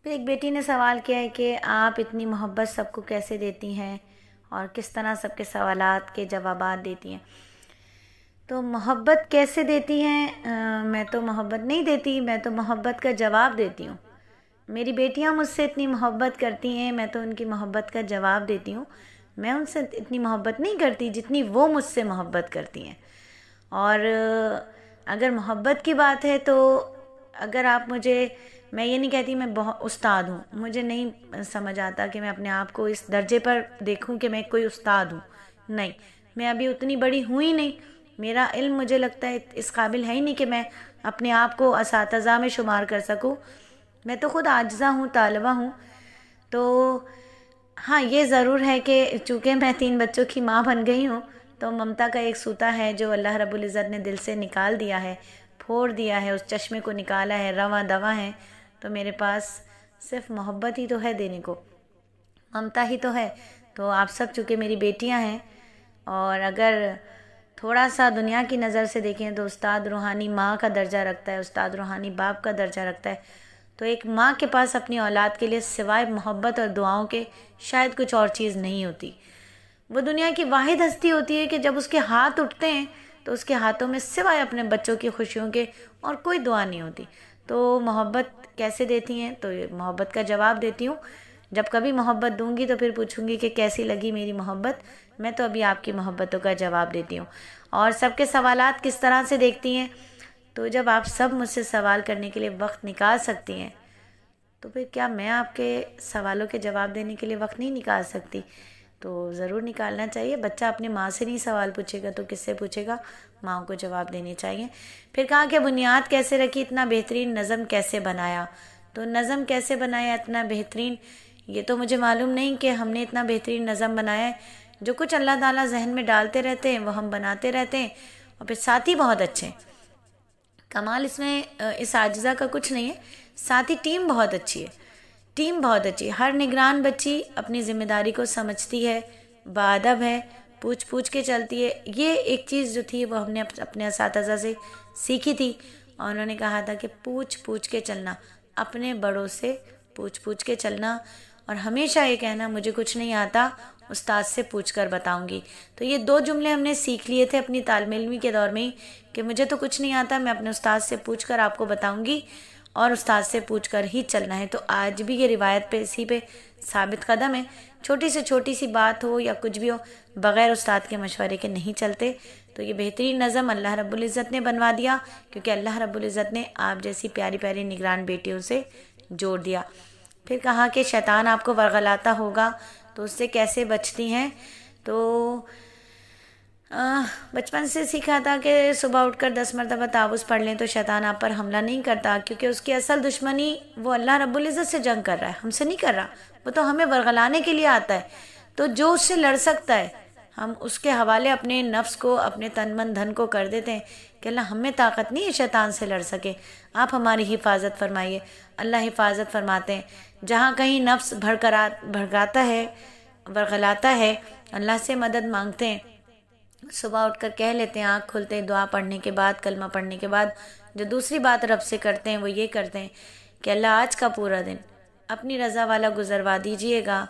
پھر ایک بیٹی نے سوال کیا ہے کہ آپ اتنی محبت سب کو کیسے دیتی ہیں اور کس طرح سب کے سوالات کے جوابات دیتی ہیں؟ تو محبت کیسے دیتی ہیں؟ میں تو محبت نہیں دیتی، میں تو محبت کا جواب دیتی ہوں۔ میری بیٹیاں مجھ سے اتنی محبت کرتی ہیں، میں تو ان کی محبت کا جواب دیتی ہوں۔ میں ان سے اتنی محبت نہیں کرتی جتنی وہ مجھ سے محبت کرتی ہیں۔ اور اگر محبت کی بات ہے تو اگر آپ مجھے، میں یہ نہیں کہتی میں بہت استاد ہوں، مجھے نہیں سمجھ آتا کہ میں اپنے آپ کو اس درجے پر دیکھوں کہ میں کوئی استاد ہوں، نہیں، میں ابھی اتنی بڑی ہوں ہی نہیں، میرا علم مجھے لگتا ہے اس قابل ہے ہی نہیں کہ میں اپنے آپ کو اساتذہ میں شمار کر سکوں۔ میں تو خود عاجزہ ہوں، طالبہ ہوں۔ تو ہاں، یہ ضرور ہے کہ چونکہ میں 3 بچوں کی ماں بن گئی ہوں تو ممتا کا ایک سوتا ہے جو اللہ رب العزت نے دل سے نکال دیا ہے، پھوڑ دیا ہے، اس چشمے کو نکالا ہے، رواں دواں ہے، تو میرے پاس صرف محبت ہی تو ہے دینے کو، ممتا ہی تو ہے۔ تو آپ سب چونکہ میری بیٹیاں ہیں، اور اگر تھوڑا سا دنیا کی نظر سے دیکھیں تو استاد روحانی ماں کا درجہ رکھتا ہے، استاد روحانی باپ کا درجہ رکھتا ہے، تو ایک ماں کے پاس اپنی اولاد کے لیے سوائے محبت اور دعاؤں کے شاید کچھ اور چیز نہیں ہوتی۔ وہ دنیا کی واحد ہستی ہوتی ہے کہ جب اس کے ہاتھ اٹھتے ہیں تو اس کے ہاتھوں میں سوائے اپنے بچوں کی خوشیوں کے اور کوئی دعا نہیں ہوتی۔ تو محبت کیسے دیتی ہیں؟ تو محبت کا جواب دیتی ہوں۔ جب کبھی محبت دوں گی تو پھر پوچھوں گی کہ کیسی لگی میری محبت، میں تو ابھی آپ کی محبتوں کا جواب دیتی ہوں۔ اور سب کے سوالات کس طرح سے دیکھتی ہیں؟ تو جب آپ سب مجھ سے سوال کرنے کے لیے وقت نکال سکتی ہیں تو پھر کیا میں آپ کے سوالوں کے جواب دینے کے لیے وقت نہیں نکال سکتی؟ تو ضرور نکالنا چاہیے۔ بچہ اپنے ماں سے نہیں سوال پوچھے گا تو کس سے پوچھے گا؟ ماں کو جواب دینے چاہیے۔ پھر کہا کہ بنیاد کیسے رکھی، اتنا بہترین نظم کیسے بنایا؟ تو نظم کیسے بنایا اتنا بہترین، یہ تو مجھے معلوم نہیں کہ ہم نے اتنا بہترین نظم بنایا ہے۔ جو کچھ اللہ تعالیٰ ذہن میں ڈالتے رہتے ہیں وہ ہم بناتے رہتے ہیں، اور پھر ساتھی بہت اچھے ہیں۔ کمال اس میں اس عاجزہ کا کچھ نہیں ہے، ساتھی ٹیم بہت اچھی ہے، ٹیم بہت اچھی ہے۔ ہر نگران بچی اپنی ذمہ داری کو سمجھتی ہے، باادب ہے، پوچھ پوچھ کے چلتی ہے۔ یہ ایک چیز جو تھی وہ ہم نے اپنے اساتذہ سے سیکھی تھی، اور انہوں نے کہا تھا کہ پوچھ پوچھ کے چلنا، اپنے بڑوں سے پوچھ پوچھ کے چلنا، اور ہمیشہ یہ کہنا مجھے کچھ نہیں آتا، استاد سے پوچھ کر بتاؤں گی۔ تو یہ 2 جملے ہم نے سیکھ لیے تھے اپنی طالب علمی کے دور میں ہی کہ مجھے تو کچھ نہیں آتا، میں اپنے استاد سے پوچھ کر آپ کو بتاؤں گی، اور استاد سے پوچھ کر ہی چلنا ہے۔ تو آج بھی یہ روایت پہ اسی پہ ثابت قدم ہے، چھوٹی سے چھوٹی سی بات ہو یا کچھ بھی ہو، بغیر استاد کے مشورے کے نہیں چلتے۔ تو یہ بہترین نظم اللہ رب العزت نے بنوا دیا، کیونکہ اللہ رب العزت نے آپ جیسی پیاری پیاری نگران بیٹیوں سے جوڑ دیا۔ پھر کہا کہ شیطان آپ کو ورغلاتا ہوگا تو اس سے کیسے بچتی ہیں؟ تو بچپن سے سیکھا تھا کہ صبح اٹھ کر 10 مرتبہ تعوذ پڑھ لیں تو شیطان آپ پر حملہ نہیں کرتا، کیونکہ اس کی اصل دشمنی وہ اللہ رب العزت سے جنگ کر رہا ہے، ہم سے نہیں کر رہا، وہ تو ہمیں ورغلانے کے لیے آتا ہے۔ تو جو اس سے لڑ سکتا ہے ہم اس کے حوالے اپنے نفس کو، اپنے تن من دھن کو کر دیتے ہیں کہ اللہ ہمیں طاقت نہیں ہے شیطان سے لڑ سکے، آپ ہماری حفاظت فرمائیے۔ اللہ حفاظت فرماتے ہیں۔ جہاں کہیں نفس بھڑکاتا ہے، ورغلاتا ہے، اللہ سے مدد مانگتے ہیں، صبح اٹھ کر کہہ لیتے ہیں، آنکھ کھلتے ہیں، دعا پڑھنے کے بعد، کلمہ پڑھنے کے بعد جو دوسری بات رب سے کرتے ہیں وہ یہ کرتے ہیں کہ اللہ آج کا پورا دن اپنی رضا والا گزروا دیجئے گا،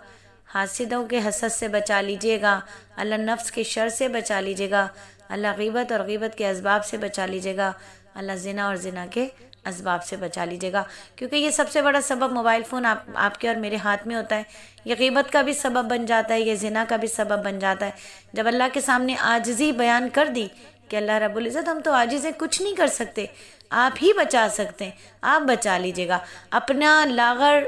حاسدوں کے حسد سے بچا لیجئے گا، اللہ نفس کے شر سے بچا لیجئے گا، اللہ غیبت اور غیبت کے اسباب سے بچا لیجئے گا، اللہ زنا اور زنا کے اسباب سے بچا لیجئے گا، کیونکہ یہ سب سے بڑا سبب موبائل فون آپ کے اور میرے ہاتھ میں ہوتا ہے۔ یہ غیبت کا بھی سبب بن جاتا ہے، یہ زنا کا بھی سبب بن جاتا ہے۔ جب اللہ کے سامنے عاجزی بیان کر دی کہ اللہ رب العزت ہم تو عاجز ہیں، کچھ نہیں کر سکتے، آپ ہی بچا سکتے ہیں، آپ بچا لیجئے گا۔ اپنا لاغر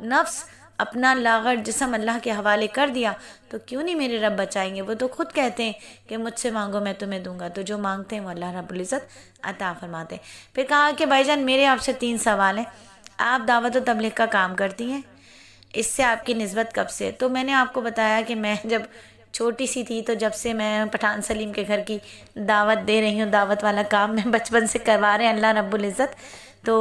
نفس، اپنا لاغر جسم اللہ کے حوالے کر دیا تو کیوں نہیں میرے رب بچائیں گے؟ وہ تو خود کہتے ہیں کہ مجھ سے مانگو میں تمہیں دوں گا، تو جو مانگتے ہیں وہ اللہ رب العزت عطا فرماتے ہیں۔ پھر کہا کہ بھائی جان میرے آپ سے 3 سوال ہیں، آپ دعوت و تبلیغ کا کام کرتی ہیں، اس سے آپ کی نسبت کب سے؟ تو میں نے آپ کو بتایا کہ میں جب چھوٹی سی تھی تو جب سے میں پٹھان سلیم کے گھر کی دعوت دے رہی ہوں، دعوت والا کام میں بچپن سے کروا رہے ہیں اللہ رب العزت۔ تو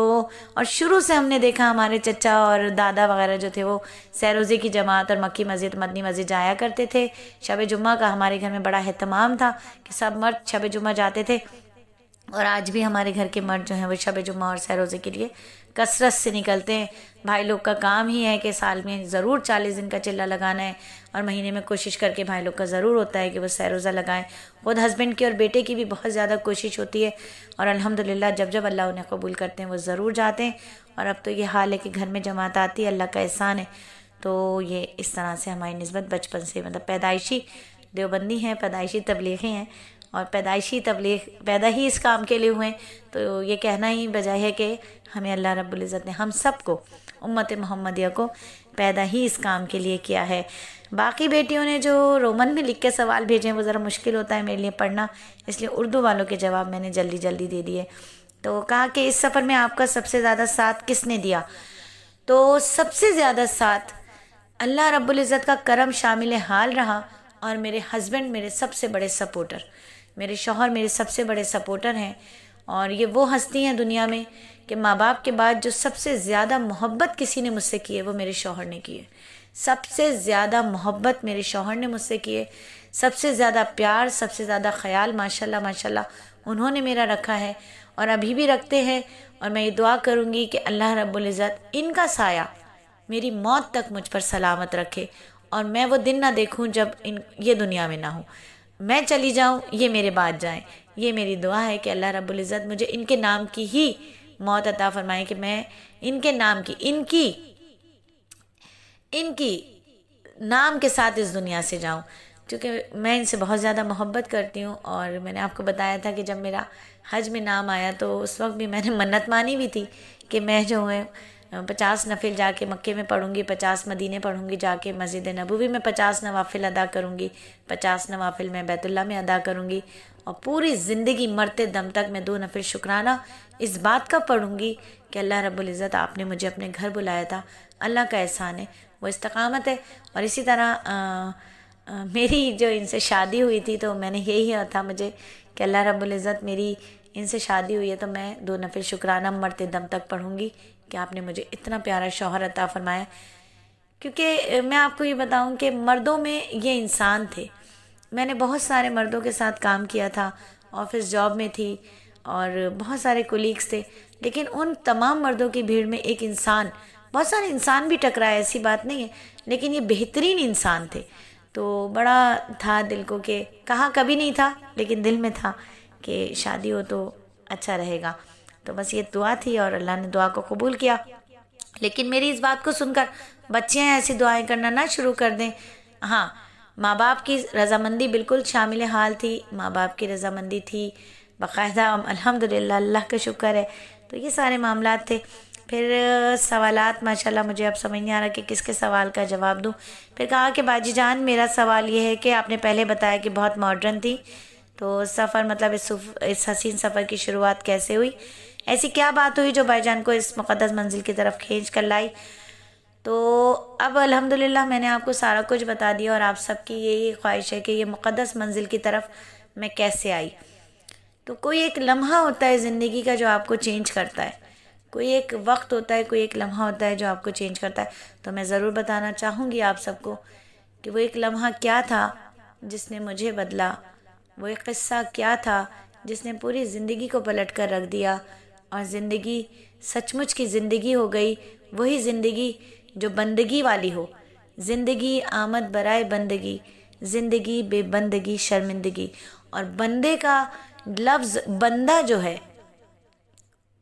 اور شروع سے ہم نے دیکھا ہمارے چچا اور دادا وغیرہ جو تھے وہ سیروزے کی جماعت اور مکی مسجد، مدنی مسجد جایا کرتے تھے۔ شب جمعہ کا ہمارے گھر میں بڑا اہتمام تھا کہ سب مرد شب جمعہ جاتے تھے، اور آج بھی ہمارے گھر کے مرد جو ہیں وہ شب جمعہ اور سیروزے کے لیے کثرت سے نکلتے ہیں. بھائی لوگ کا کام ہی ہے کہ سال میں ضرور 40 دن کا چلہ لگانا ہے، اور مہینے میں کوشش کر کے بھائی لوگ کا ضرور ہوتا ہے کہ وہ سہ روزہ لگائیں. خود ہسبینڈ کی اور بیٹے کی بھی بہت زیادہ کوشش ہوتی ہے، اور الحمدللہ جب جب اللہ انہیں قبول کرتے ہیں وہ ضرور جاتے ہیں. اور اب تو یہ حال ہے کہ گھر میں جماعت آتی ہے، اللہ کا احسان ہے. تو یہ اس طرح سے ہماری نسبت بچپن سے، مطلب پیدائشی دیوبندی ہیں، پیدائشی تبلیغی ہیں، اور پیدائشی تبلیغ پیدا ہی اس کام کے لیے ہوئے ہیں. تو یہ کہنا ہی بجائے ہے کہ ہمیں اللہ رب العزت نے ہم سب کو، امت محمدیہ کو، پیدا ہی اس کام کے لیے کیا ہے. باقی بیٹیوں نے جو رومن میں لکھ کے سوال بھیجے ہیں وہ ذرا مشکل ہوتا ہے میرے لیے پڑھنا، اس لیے اردو والوں کے جواب میں نے جلدی جلدی دے دیے. تو کہا کہ اس سفر میں آپ کا سب سے زیادہ ساتھ کس نے دیا؟ تو سب سے زیادہ ساتھ اللہ رب العزت کا کرم شامل حال رہا، اور میرے ہسبینڈ میرے سب سے بڑے سپورٹر، میرے شوہر میرے سب سے بڑے سپورٹر ہیں. اور یہ وہ ہستی ہیں دنیا میں کہ ماں باپ کے بعد جو سب سے زیادہ محبت کسی نے مجھ سے کی ہے وہ میرے شوہر نے کی ہے. سب سے زیادہ محبت میرے شوہر نے مجھ سے کی ہے، سب سے زیادہ پیار، سب سے زیادہ خیال ماشاءاللہ ماشاءاللہ انہوں نے میرا رکھا ہے، اور ابھی بھی رکھتے ہیں. اور میں یہ دعا کروں گی کہ اللہ رب العزت ان کا سایہ میری موت تک مجھ پر سلامت رکھے، اور میں وہ دن نہ دیکھوں جب یہ دنیا میں نہ ہوں. میں چلی جاؤں، یہ میرے بعد جائیں. یہ میری دعا ہے کہ اللہ رب العزت مجھے ان کے نام کی ہی موت عطا فرمائے، کہ میں ان کے نام کی، ان کی نام کے ساتھ اس دنیا سے جاؤں، کیونکہ میں ان سے بہت زیادہ محبت کرتی ہوں. اور میں نے آپ کو بتایا تھا کہ جب میرا حج میں نام آیا تو اس وقت بھی میں نے منت مانی بھی تھی کہ میں جو ہے 50 نفل جا کے مکے میں پڑھوں گی، 50 مدینے پڑھوں گی، جا کے مسجد نبوی میں 50 نوافل ادا کروں گی، 50 نوافل میں بیت اللہ میں ادا کروں گی، اور پوری زندگی مرتے دم تک میں 2 نفل شکرانہ اس بات کا پڑھوں گی کہ اللہ رب العزت آپ نے مجھے اپنے گھر بلایا تھا. اللہ کا احسان ہے، وہ استقامت ہے. اور اسی طرح میری جو ان سے شادی ہوئی تھی تو میں نے یہی تھا مجھے کہ اللہ رب العزت میری ان سے شادی ہوئی ہے تو میں 2 نفل شکرانہ مرتے دم تک پڑھوں گی کہ آپ نے مجھے اتنا پیارا شوہر عطا فرمایا. کیونکہ میں آپ کو یہ بتاؤں کہ مردوں میں یہ انسان تھے. میں نے بہت سارے مردوں کے ساتھ کام کیا تھا، آفس جاب میں تھی، اور بہت سارے کولیگز تھے، لیکن ان تمام مردوں کی بھیڑ میں ایک انسان، بہت سارے انسان بھی ٹکرائے، ایسی بات نہیں ہے، لیکن یہ بہترین انسان تھے. تو بڑا تھا دل کو، کہ کہا کبھی نہیں تھا لیکن دل میں تھا کہ شادی ہو تو اچھا رہے گا. تو بس یہ دعا تھی اور اللہ نے دعا کو قبول کیا. لیکن میری اس بات کو سن کر بچے ایسی دعائیں کرنا نہ شروع کر دیں. ہاں، ماں باپ کی رضامندی بالکل شامل حال تھی، ماں باپ کی رضامندی تھی باقاعدہ، الحمدللہ اللہ کا شکر ہے. تو یہ سارے معاملات تھے. پھر سوالات ماشاءاللہ مجھے اب سمجھ نہیں آ رہا کہ کس کے سوال کا جواب دوں. پھر کہا کہ باجی جان میرا سوال یہ ہے کہ آپ نے پہلے بتایا کہ بہت ماڈرن تھی، تو سفر مطلب اس حسین سفر کی شروعات کیسے ہوئی؟ ایسی کیا بات ہوئی جو بھائی جان کو اس مقدس منزل کی طرف کھینچ کر لائی؟ تو اب الحمدللہ میں نے آپ کو سارا کچھ بتا دیا، اور آپ سب کی یہی خواہش ہے کہ یہ مقدس منزل کی طرف میں کیسے آئی. تو کوئی ایک لمحہ ہوتا ہے زندگی کا جو آپ کو چینج کرتا ہے، کوئی ایک وقت ہوتا ہے، کوئی ایک لمحہ ہوتا ہے جو آپ کو چینج کرتا ہے. تو میں ضرور بتانا چاہوں گی آپ سب کو کہ وہ ایک لمحہ کیا تھا جس نے مجھے بدلا، وہ ایک قصہ کیا تھا جس نے پوری زندگی کو پلٹ کر رکھ دیا، اور زندگی سچ مچ کی زندگی ہو گئی. وہی زندگی جو بندگی والی ہو، زندگی آمد برائے بندگی، زندگی بے بندگی شرمندگی. اور بندے کا لفظ بندہ جو ہے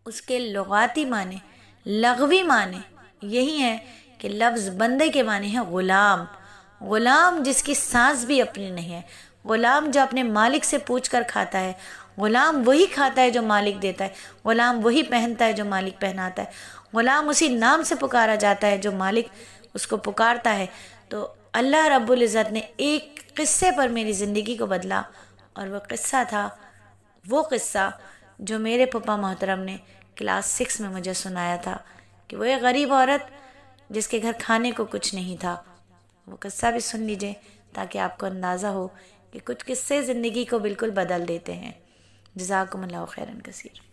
اس کے لغاتی معنی، لغوی معنی یہی ہے کہ لفظ بندے کے معنی ہے غلام. غلام جس کی سانس بھی اپنی نہیں ہے، غلام جو اپنے مالک سے پوچھ کر کھاتا ہے، غلام وہی کھاتا ہے جو مالک دیتا ہے، غلام وہی پہنتا ہے جو مالک پہناتا ہے، غلام اسی نام سے پکارا جاتا ہے جو مالک اس کو پکارتا ہے. تو اللہ رب العزت نے ایک قصے پر میری زندگی کو بدلا، اور وہ قصہ تھا وہ قصہ جو میرے پپا محترم نے کلاس 6 میں مجھے سنایا تھا، کہ وہ ایک غریب عورت جس کے گھر کھانے کو کچھ نہیں تھا. وہ قصہ بھی سن لیجئے تاکہ آپ کو اندازہ ہو کہ کچھ قصے زندگی کو بالکل بدل دیتے ہیں. جزاکم اللہ خیرا کثیر.